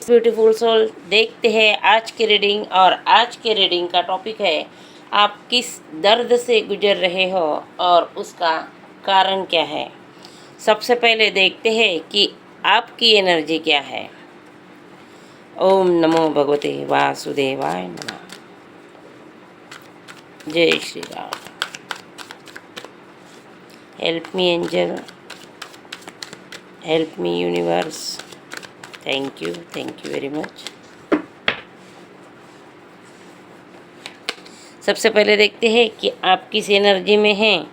Beautiful soul, देखते हैं आज की रीडिंग। और आज के रीडिंग का टॉपिक है आप किस दर्द से गुजर रहे हो और उसका कारण क्या है। सबसे पहले देखते हैं कि आपकी एनर्जी क्या है। ओम नमो भगवते वासुदेवाय नमः। जय Shri Ram. Help me angel, help me universe. Thank you very much. सबसे पहले देखते हैं कि आप किस एनर्जी में हैं।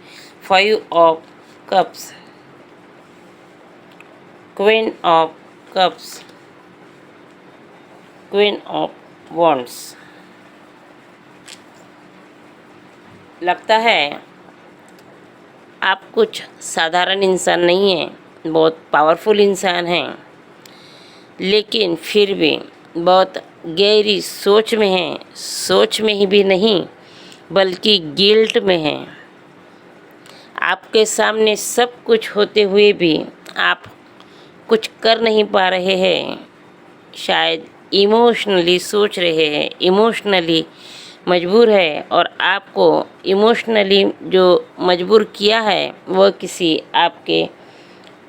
5 of cups, queen of cups, queen of wands. लगता है आप कुछ साधारण इंसान नहीं हैं, बहुत पावरफुल इंसान हैं, लेकिन फिर भी बहुत गहरी सोच में हैं। सोच में ही भी नहीं बल्कि गिल्ट में हैं। आपके सामने सब कुछ होते हुए भी आप कुछ कर नहीं पा रहे हैं। शायद इमोशनली सोच रहे हैं, इमोशनली मजबूर है, और आपको इमोशनली जो मजबूर किया है वह किसी आपके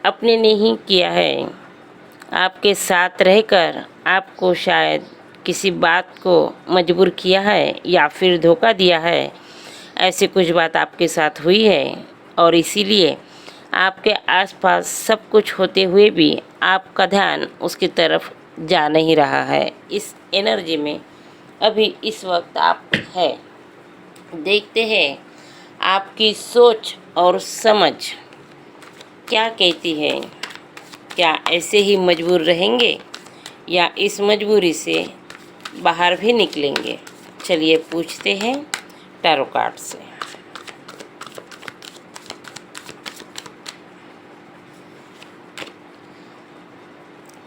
अपने ने ही किया है। आपके साथ रहकर आपको शायद किसी बात को मजबूर किया है या फिर धोखा दिया है। ऐसी कुछ बात आपके साथ हुई है और इसीलिए आपके आसपास सब कुछ होते हुए भी आपका ध्यान उसकी तरफ जा नहीं रहा है। इस एनर्जी में अभी इस वक्त आप है। देखते हैं आपकी सोच और समझ क्या कहती है। क्या ऐसे ही मजबूर रहेंगे या इस मजबूरी से बाहर भी निकलेंगे। चलिए पूछते हैं टैरो कार्ड से।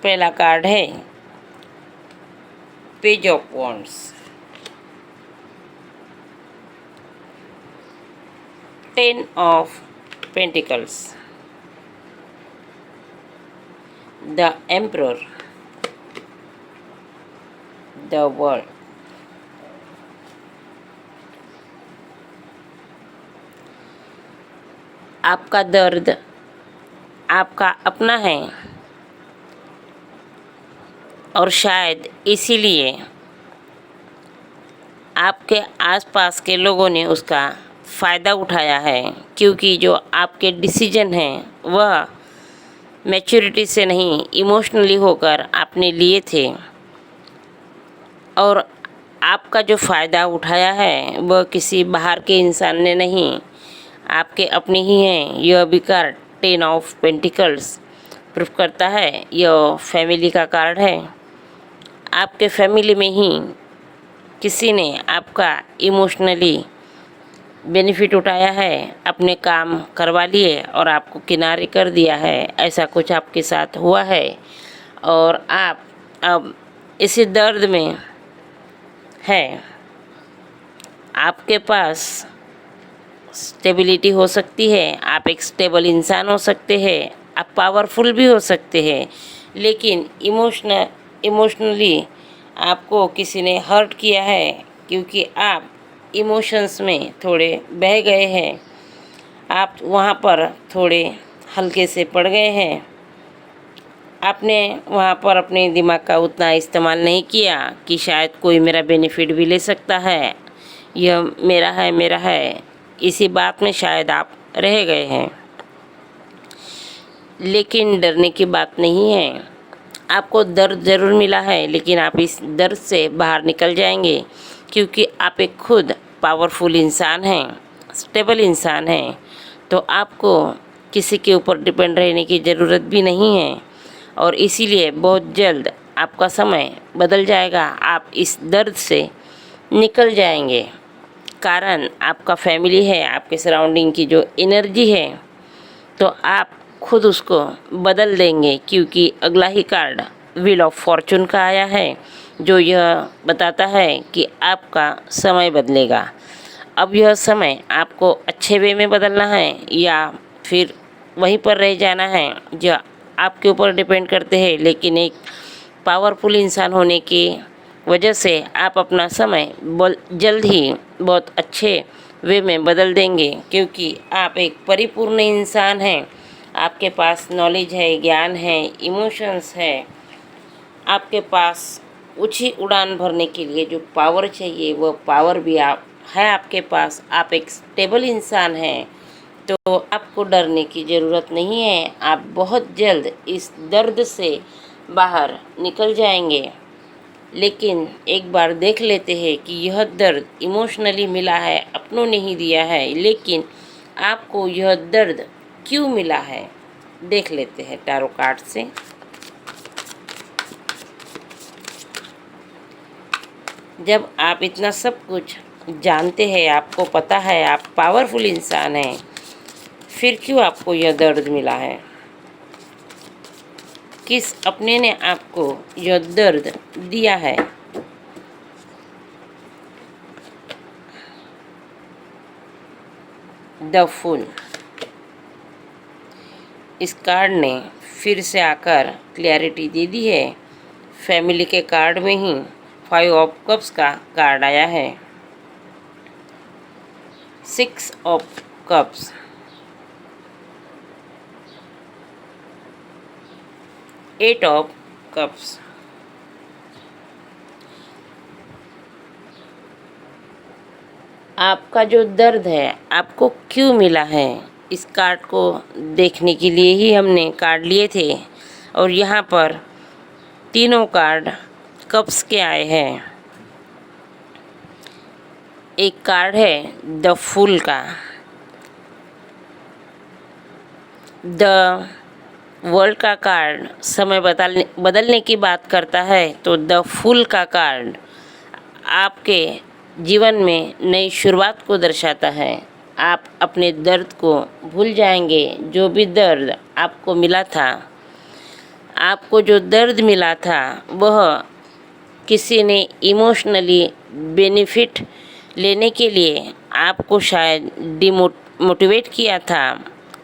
पहला कार्ड है page of wands, 10 of pentacles, the emperor, the world. आपका दर्द आपका अपना है और शायद इसीलिए आपके आसपास के लोगों ने उसका फ़ायदा उठाया है, क्योंकि जो आपके डिसीजन हैं वह मैच्योरिटी से नहीं इमोशनली होकर आपने लिए थे, और आपका जो फ़ायदा उठाया है वह किसी बाहर के इंसान ने नहीं, आपके अपने ही हैं। यह भी कार्ड 10 ऑफ पेंटिकल्स प्रूफ करता है यह फैमिली का कार्ड है। आपके फैमिली में ही किसी ने आपका इमोशनली बेनिफिट उठाया है, अपने काम करवा लिए और आपको किनारे कर दिया है। ऐसा कुछ आपके साथ हुआ है और आप अब इसी दर्द में है। आपके पास स्टेबिलिटी हो सकती है, आप एक स्टेबल इंसान हो सकते हैं, आप पावरफुल भी हो सकते हैं, लेकिन इमोशनली आपको किसी ने हर्ट किया है, क्योंकि आप इमोशंस में थोड़े बह गए हैं। आप वहाँ पर थोड़े हल्के से पड़ गए हैं। आपने वहाँ पर अपने दिमाग का उतना इस्तेमाल नहीं किया कि शायद कोई मेरा बेनिफिट भी ले सकता है, यह मेरा है। इसी बात में शायद आप रह गए हैं, लेकिन डरने की बात नहीं है। आपको दर्द ज़रूर मिला है, लेकिन आप इस दर्द से बाहर निकल जाएंगे, क्योंकि आप एक खुद पावरफुल इंसान हैं, स्टेबल इंसान हैं। तो आपको किसी के ऊपर डिपेंड रहने की ज़रूरत भी नहीं है, और इसीलिए बहुत जल्द आपका समय बदल जाएगा। आप इस दर्द से निकल जाएंगे, कारण आपका फैमिली है, आपके सराउंडिंग की जो एनर्जी है, तो आप खुद उसको बदल देंगे। क्योंकि अगला ही कार्ड व्हील ऑफ फॉर्चून का आया है, जो यह बताता है कि आपका समय बदलेगा। अब यह समय आपको अच्छे वे में बदलना है या फिर वहीं पर रह जाना है, जो आपके ऊपर डिपेंड करते हैं। लेकिन एक पावरफुल इंसान होने की वजह से आप अपना समय जल्द ही बहुत अच्छे वे में बदल देंगे, क्योंकि आप एक परिपूर्ण इंसान हैं। आपके पास नॉलेज है, ज्ञान है, इमोशंस है। आपके पास ऊंची उड़ान भरने के लिए जो पावर चाहिए वो पावर भी आपके पास। आप एक स्टेबल इंसान हैं, तो आपको डरने की ज़रूरत नहीं है। आप बहुत जल्द इस दर्द से बाहर निकल जाएंगे। लेकिन एक बार देख लेते हैं कि यह दर्द इमोशनली मिला है, अपनों ने ही दिया है, लेकिन आपको यह दर्द क्यों मिला है, देख लेते हैं टैरो कार्ड से। जब आप इतना सब कुछ जानते हैं, आपको पता है आप पावरफुल इंसान हैं, फिर क्यों आपको यह दर्द मिला है? किस अपने ने आपको यह दर्द दिया है? द फूल। इस कार्ड ने फिर से आकर क्लैरिटी दे दी है। फैमिली के कार्ड में ही 5 ऑफ कप्स का कार्ड आया है। 6 ऑफ कप्स, 8 ऑफ कप्स। आपका जो दर्द है आपको क्यों मिला है, इस कार्ड को देखने के लिए ही हमने कार्ड लिए थे। और यहाँ पर तीनों कार्ड कप्स के आए हैं। एक कार्ड है द फूल का। द वर्ल्ड का कार्ड समय बदलने की बात करता है, तो द फूल का कार्ड आपके जीवन में नई शुरुआत को दर्शाता है। आप अपने दर्द को भूल जाएंगे। जो भी दर्द आपको मिला था, आपको जो दर्द मिला था, वह किसी ने इमोशनली बेनिफिट लेने के लिए आपको शायद डिमोटिवेट किया था,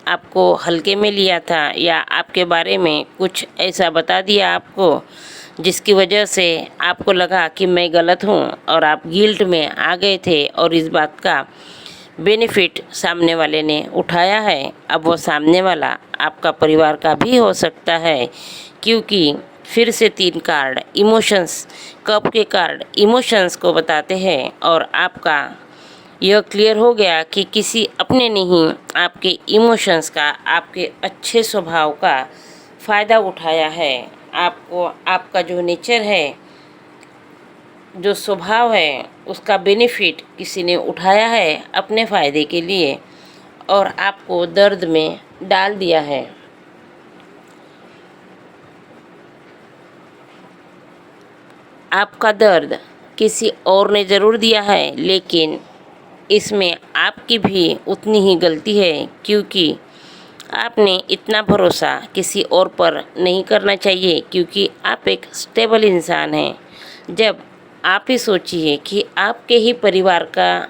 आपको हल्के में लिया था, या आपके बारे में कुछ ऐसा बता दिया आपको, जिसकी वजह से आपको लगा कि मैं गलत हूँ, और आप गिल्ट में आ गए थे और इस बात का बेनिफिट सामने वाले ने उठाया है। अब वो सामने वाला आपका परिवार का भी हो सकता है, क्योंकि फिर से 3 कार्ड इमोशंस, कप के कार्ड इमोशंस को बताते हैं। और आपका यह क्लियर हो गया कि किसी अपने ने ही आपके इमोशंस का, आपके अच्छे स्वभाव का फ़ायदा उठाया है। आपको आपका जो नेचर है, जो स्वभाव है, उसका बेनिफिट किसी ने उठाया है अपने फ़ायदे के लिए, और आपको दर्द में डाल दिया है। आपका दर्द किसी और ने ज़रूर दिया है, लेकिन इसमें आपकी भी उतनी ही गलती है, क्योंकि आपने इतना भरोसा किसी और पर नहीं करना चाहिए, क्योंकि आप एक स्टेबल इंसान हैं। जब आप ही सोचिए कि आपके ही परिवार का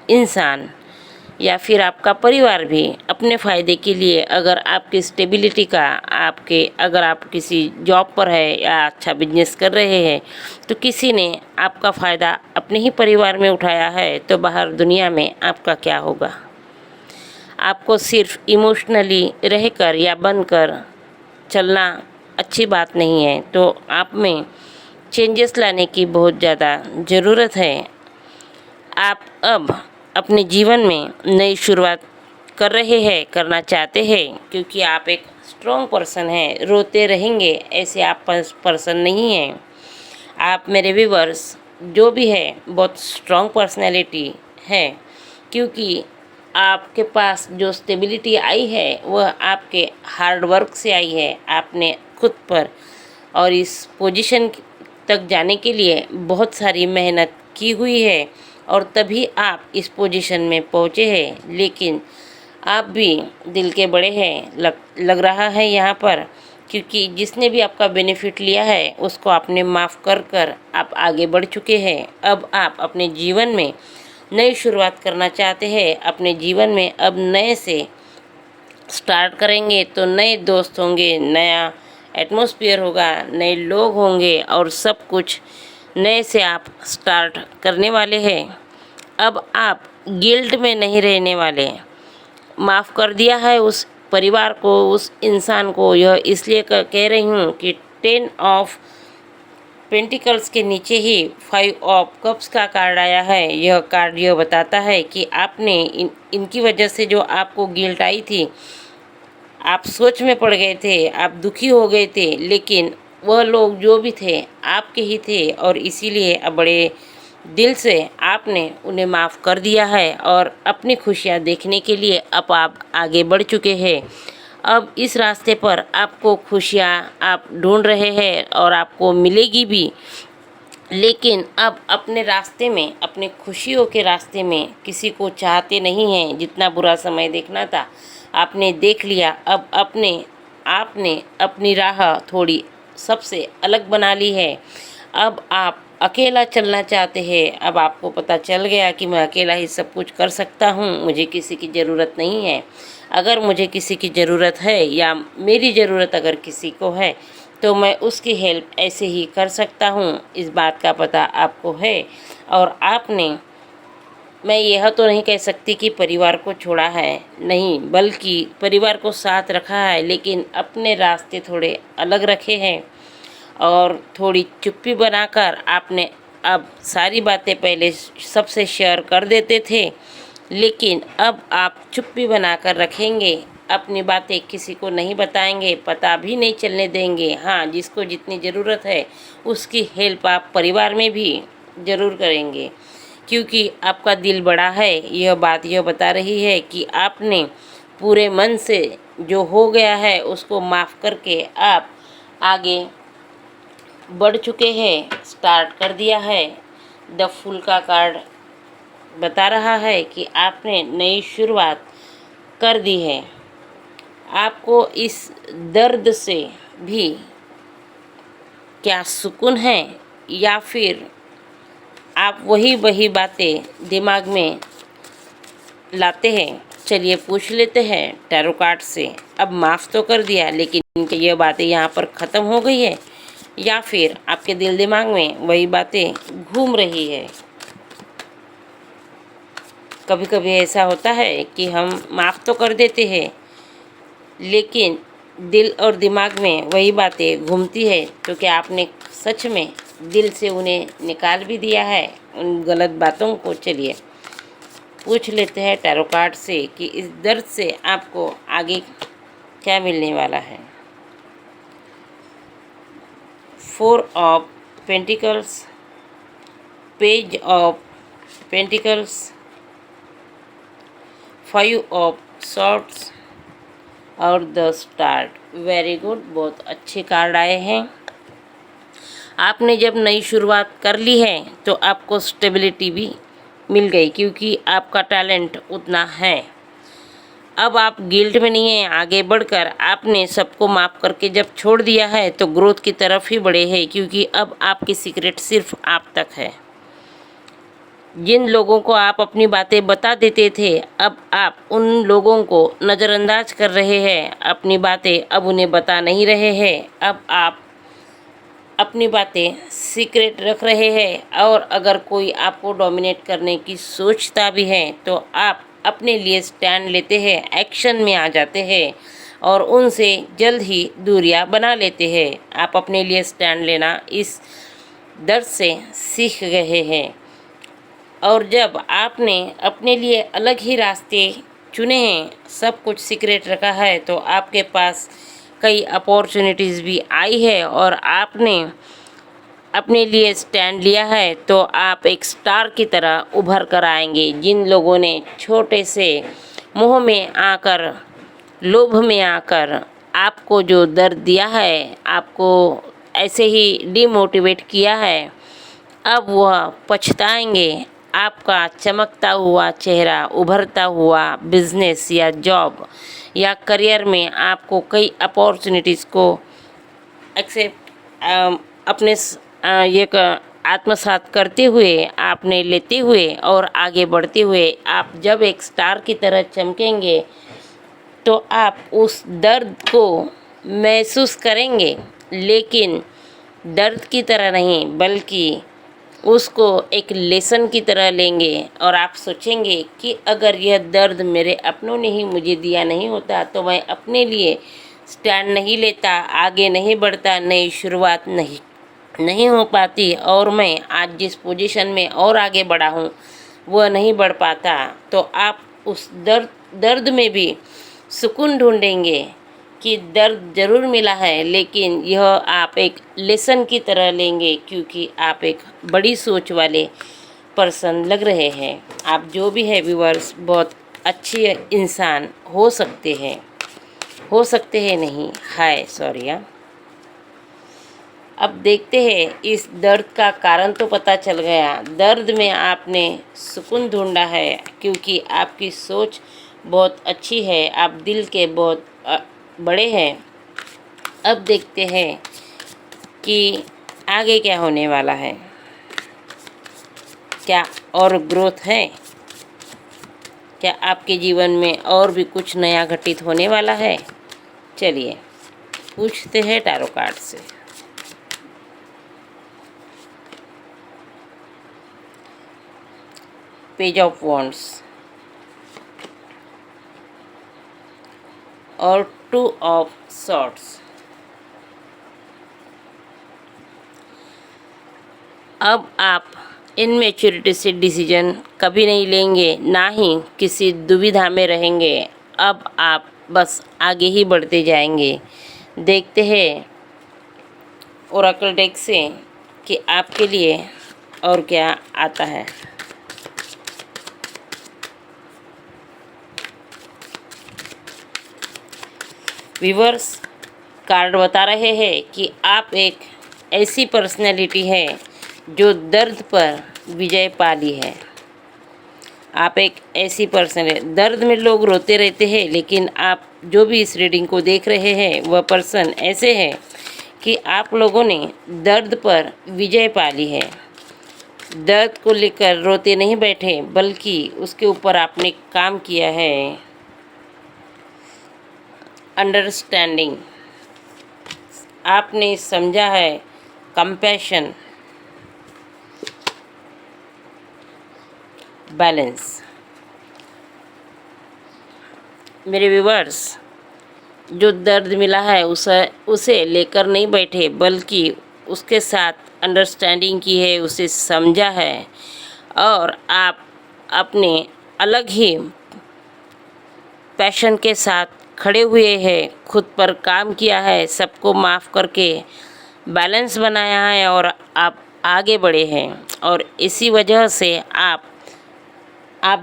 इंसान या फिर आपका परिवार भी अपने फ़ायदे के लिए, अगर आपकी स्टेबिलिटी का, अगर आप किसी जॉब पर है या अच्छा बिजनेस कर रहे हैं, तो किसी ने आपका फ़ायदा अपने ही परिवार में उठाया है, तो बाहर दुनिया में आपका क्या होगा? आपको सिर्फ इमोशनली रहकर या बनकर चलना अच्छी बात नहीं है, तो आप में चेंजेस लाने की बहुत ज़्यादा ज़रूरत है। आप अब अपने जीवन में नई शुरुआत कर रहे हैं, करना चाहते हैं, क्योंकि आप एक स्ट्रॉन्ग पर्सन हैं। रोते रहेंगे ऐसे आप पर्सन नहीं हैं। आप मेरे व्यूअर्स जो भी है बहुत स्ट्रॉन्ग पर्सनैलिटी है, क्योंकि आपके पास जो स्टेबिलिटी आई है वह आपके हार्ड वर्क से आई है। आपने खुद पर और इस पोजीशन तक जाने के लिए बहुत सारी मेहनत की हुई है, और तभी आप इस पोजीशन में पहुँचे हैं। लेकिन आप भी दिल के बड़े हैं, लग रहा है यहाँ पर, क्योंकि जिसने भी आपका बेनिफिट लिया है उसको आपने माफ़ कर आप आगे बढ़ चुके हैं। अब आप अपने जीवन में नई शुरुआत करना चाहते हैं। अपने जीवन में अब नए से स्टार्ट करेंगे, तो नए दोस्त होंगे, नया एटमॉस्फेयर होगा, नए लोग होंगे और सब कुछ नए से आप स्टार्ट करने वाले हैं। अब आप गिल्ट में नहीं रहने वाले। माफ़ कर दिया है उस परिवार को, उस इंसान को। यह इसलिए कह रही हूँ कि 10 ऑफ पेंटिकल्स के नीचे ही 5 ऑफ कप्स का कार्ड आया है। यह कार्ड यह बताता है कि आपने इनकी वजह से जो आपको गिल्ट आई थी, आप सोच में पड़ गए थे, आप दुखी हो गए थे, लेकिन वह लोग जो भी थे आपके ही थे और इसीलिए अब बड़े दिल से आपने उन्हें माफ़ कर दिया है और अपनी खुशियाँ देखने के लिए अब आप आगे बढ़ चुके हैं। अब इस रास्ते पर आपको खुशियाँ आप ढूंढ रहे हैं और आपको मिलेगी भी, लेकिन अब अपने रास्ते में, अपने खुशियों के रास्ते में किसी को चाहते नहीं हैं। जितना बुरा समय देखना था आपने देख लिया। अब आपने अपनी राह थोड़ी सबसे अलग बना ली है। अब आप अकेला चलना चाहते हैं। अब आपको पता चल गया कि मैं अकेला ही सब कुछ कर सकता हूँ, मुझे किसी की ज़रूरत नहीं है। अगर मुझे किसी की ज़रूरत है या मेरी ज़रूरत अगर किसी को है तो मैं उसकी हेल्प ऐसे ही कर सकता हूँ। इस बात का पता आपको है और आपने, मैं यह तो नहीं कह सकती कि परिवार को छोड़ा है, नहीं, बल्कि परिवार को साथ रखा है, लेकिन अपने रास्ते थोड़े अलग रखे हैं और थोड़ी चुप्पी बनाकर आपने अब सारी बातें पहले सबसे शेयर कर देते थे, लेकिन अब आप चुप्पी बनाकर रखेंगे। अपनी बातें किसी को नहीं बताएंगे, पता भी नहीं चलने देंगे। हाँ, जिसको जितनी ज़रूरत है उसकी हेल्प आप परिवार में भी ज़रूर करेंगे, क्योंकि आपका दिल बड़ा है। यह बात यह बता रही है कि आपने पूरे मन से जो हो गया है उसको माफ़ करके आप आगे बढ़ चुके हैं, स्टार्ट कर दिया है। द फूल का कार्ड बता रहा है कि आपने नई शुरुआत कर दी है। आपको इस दर्द से भी क्या सुकून है या फिर आप वही बातें दिमाग में लाते हैं? चलिए पूछ लेते हैं टैरो कार्ड से। अब माफ़ तो कर दिया, लेकिन ये बातें यहाँ पर ख़त्म हो गई है या फिर आपके दिल दिमाग में वही बातें घूम रही है? कभी कभी ऐसा होता है कि हम माफ़ तो कर देते हैं, लेकिन दिल और दिमाग में वही बातें घूमती है। तो क्या आपने सच में दिल से उन्हें निकाल भी दिया है, उन गलत बातों को? चलिए पूछ लेते हैं टैरो कार्ड से कि इस दर्द से आपको आगे क्या मिलने वाला है। 4 of pentacles, page of pentacles, 5 of swords और द स्टार्ट। वेरी गुड, बहुत अच्छे कार्ड आए हैं। आपने जब नई शुरुआत कर ली है तो आपको स्टेबिलिटी भी मिल गई, क्योंकि आपका टैलेंट उतना है। अब आप गिल्ट में नहीं हैं। आगे बढ़कर आपने सबको माफ़ करके जब छोड़ दिया है तो ग्रोथ की तरफ ही बढ़े हैं, क्योंकि अब आपकी सीक्रेट सिर्फ आप तक है। जिन लोगों को आप अपनी बातें बता देते थे, अब आप उन लोगों को नज़रअंदाज कर रहे हैं। अपनी बातें अब उन्हें बता नहीं रहे हैं। अब आप अपनी बातें सीक्रेट रख रहे हैं और अगर कोई आपको डोमिनेट करने की सोचता भी है तो आप अपने लिए स्टैंड लेते हैं, एक्शन में आ जाते हैं और उनसे जल्द ही दूरियां बना लेते हैं। आप अपने लिए स्टैंड लेना इस दर्द से सीख गए हैं और जब आपने अपने लिए अलग ही रास्ते चुने हैं, सब कुछ सीक्रेट रखा है, तो आपके पास कई अपॉर्चुनिटीज़ भी आई है और आपने अपने लिए स्टैंड लिया है, तो आप एक स्टार की तरह उभर कर आएंगे। जिन लोगों ने छोटे से मोह में आकर, लोभ में आकर आपको जो दर्द दिया है, आपको ऐसे ही डिमोटिवेट किया है, अब वह पछताएंगे। आपका चमकता हुआ चेहरा, उभरता हुआ बिजनेस या जॉब या करियर में आपको कई अपॉर्चुनिटीज़ को एक्सेप्ट अपने आत्मसात करते हुए, आपने लेते हुए और आगे बढ़ते हुए आप जब एक स्टार की तरह चमकेंगे तो आप उस दर्द को महसूस करेंगे, लेकिन दर्द की तरह नहीं बल्कि उसको एक लेसन की तरह लेंगे और आप सोचेंगे कि अगर यह दर्द मेरे अपनों ने ही मुझे दिया नहीं होता तो मैं अपने लिए स्टैंड नहीं लेता, आगे नहीं बढ़ता, नई शुरुआत नहीं हो पाती और मैं आज जिस पोजीशन में और आगे बढ़ा हूँ वह नहीं बढ़ पाता। तो आप उस दर्द में भी सुकून ढूंढेंगे कि दर्द ज़रूर मिला है, लेकिन यह आप एक लेसन की तरह लेंगे क्योंकि आप एक बड़ी सोच वाले पर्सन लग रहे हैं। आप जो भी है व्यूअर्स बहुत अच्छे इंसान हो सकते हैं नहीं हाय सॉरी। अब देखते हैं, इस दर्द का कारण तो पता चल गया। दर्द में आपने सुकून ढूंढा है क्योंकि आपकी सोच बहुत अच्छी है, आप दिल के बहुत बड़े हैं। अब देखते हैं कि आगे क्या होने वाला है, क्या और ग्रोथ है, क्या आपके जीवन में और भी कुछ नया घटित होने वाला है। चलिए पूछते हैं टैरो कार्ड से। पेज ऑफ वॉन्ड्स और 2 ऑफ सॉर्ड्स। अब आप इनमेच्योरिटी से डिसीजन कभी नहीं लेंगे, ना ही किसी दुविधा में रहेंगे। अब आप बस आगे ही बढ़ते जाएंगे। देखते हैं ओरेकल डेक से कि आपके लिए और क्या आता है। व्यूअर्स, कार्ड बता रहे हैं कि आप एक ऐसी पर्सनैलिटी है जो दर्द पर विजय पा ली है। आप एक ऐसी पर्सन है, दर्द में लोग रोते रहते हैं, लेकिन आप जो भी इस रीडिंग को देख रहे हैं वह पर्सन ऐसे है कि आप लोगों ने दर्द पर विजय पा ली है। दर्द को लेकर रोते नहीं बैठे बल्कि उसके ऊपर आपने काम किया है। अंडरस्टैंडिंग, आपने समझा है। Compassion, balance. मेरे व्यूअर्स, जो दर्द मिला है उसे लेकर नहीं बैठे बल्कि उसके साथ अंडरस्टैंडिंग की है, उसे समझा है और आप अपने अलग ही पैशन के साथ खड़े हुए हैं, खुद पर काम किया है, सबको माफ़ करके बैलेंस बनाया है और आप आगे बढ़े हैं। और इसी वजह से आप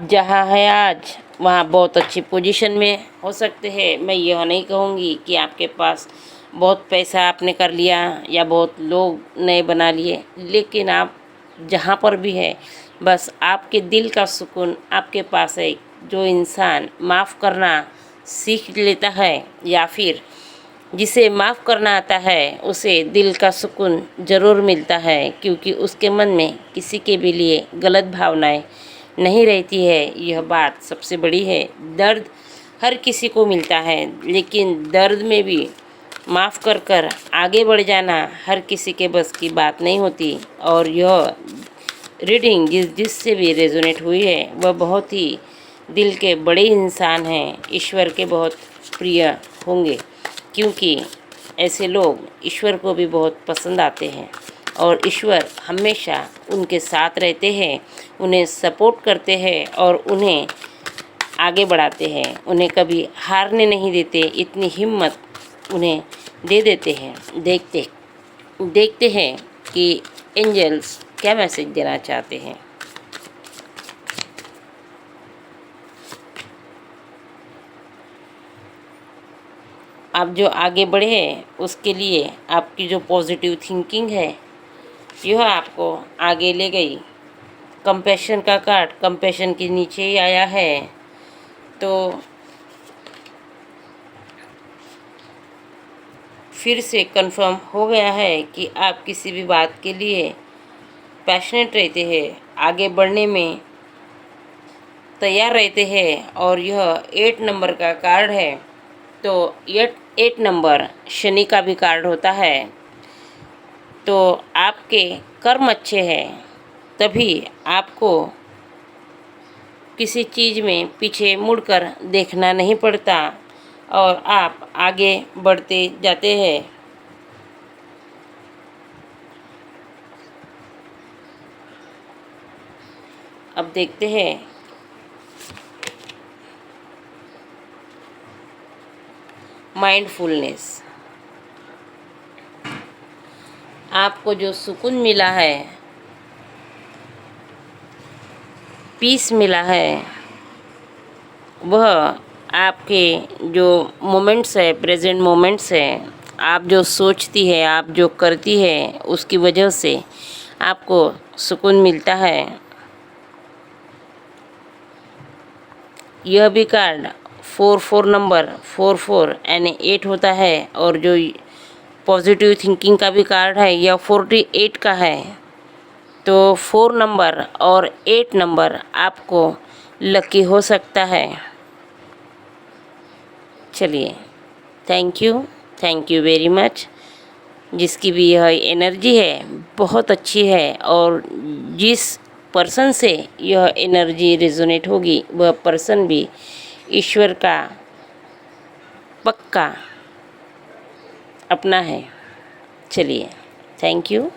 जहाँ हैं आज वहाँ बहुत अच्छी पोजीशन में हो सकते हैं। मैं यह नहीं कहूँगी कि आपके पास बहुत पैसा आपने कर लिया या बहुत लोग नए बना लिए, लेकिन आप जहाँ पर भी है बस आपके दिल का सुकून आपके पास है। जो इंसान माफ़ करना सीख लेता है या फिर जिसे माफ़ करना आता है उसे दिल का सुकून ज़रूर मिलता है, क्योंकि उसके मन में किसी के भी लिए गलत भावनाएं नहीं रहती है। यह बात सबसे बड़ी है। दर्द हर किसी को मिलता है, लेकिन दर्द में भी माफ़ कर आगे बढ़ जाना हर किसी के बस की बात नहीं होती। और यह रीडिंग जिससे भी रेजोनेट हुई है वह बहुत ही दिल के बड़े इंसान हैं, ईश्वर के बहुत प्रिय होंगे, क्योंकि ऐसे लोग ईश्वर को भी बहुत पसंद आते हैं और ईश्वर हमेशा उनके साथ रहते हैं, उन्हें सपोर्ट करते हैं और उन्हें आगे बढ़ाते हैं, उन्हें कभी हारने नहीं देते, इतनी हिम्मत उन्हें दे देते हैं। देखते हैं कि एंजल्स क्या मैसेज देना चाहते हैं। आप जो आगे बढ़े हैं उसके लिए आपकी जो पॉजिटिव थिंकिंग है यह आपको आगे ले गई। कंपैशन का कार्ड कंपैशन के नीचे ही आया है, तो फिर से कंफर्म हो गया है कि आप किसी भी बात के लिए पैशनेट रहते हैं, आगे बढ़ने में तैयार रहते हैं। और यह 8 नंबर का कार्ड है तो ये 8 नंबर शनि का भी कार्ड होता है। तो आपके कर्म अच्छे हैं तभी आपको किसी चीज़ में पीछे मुड़कर देखना नहीं पड़ता और आप आगे बढ़ते जाते हैं। अब देखते हैं माइंडफुलनेस। आपको जो सुकून मिला है, पीस मिला है, वह आपके जो मोमेंट्स है, प्रेजेंट मोमेंट्स है, आप जो सोचती है, आप जो करती है, उसकी वजह से आपको सुकून मिलता है। यह भी कार्ड 44 नंबर 44 यानी 8 होता है और जो पॉजिटिव थिंकिंग का भी कार्ड है यह 48 का है। तो 4 नंबर और 8 नंबर आपको लकी हो सकता है। चलिए, थैंक यू वेरी मच। जिसकी भी यह एनर्जी है बहुत अच्छी है और जिस पर्सन से यह एनर्जी रेजोनेट होगी वह पर्सन भी ईश्वर का पक्का अपना है। चलिए, थैंक यू।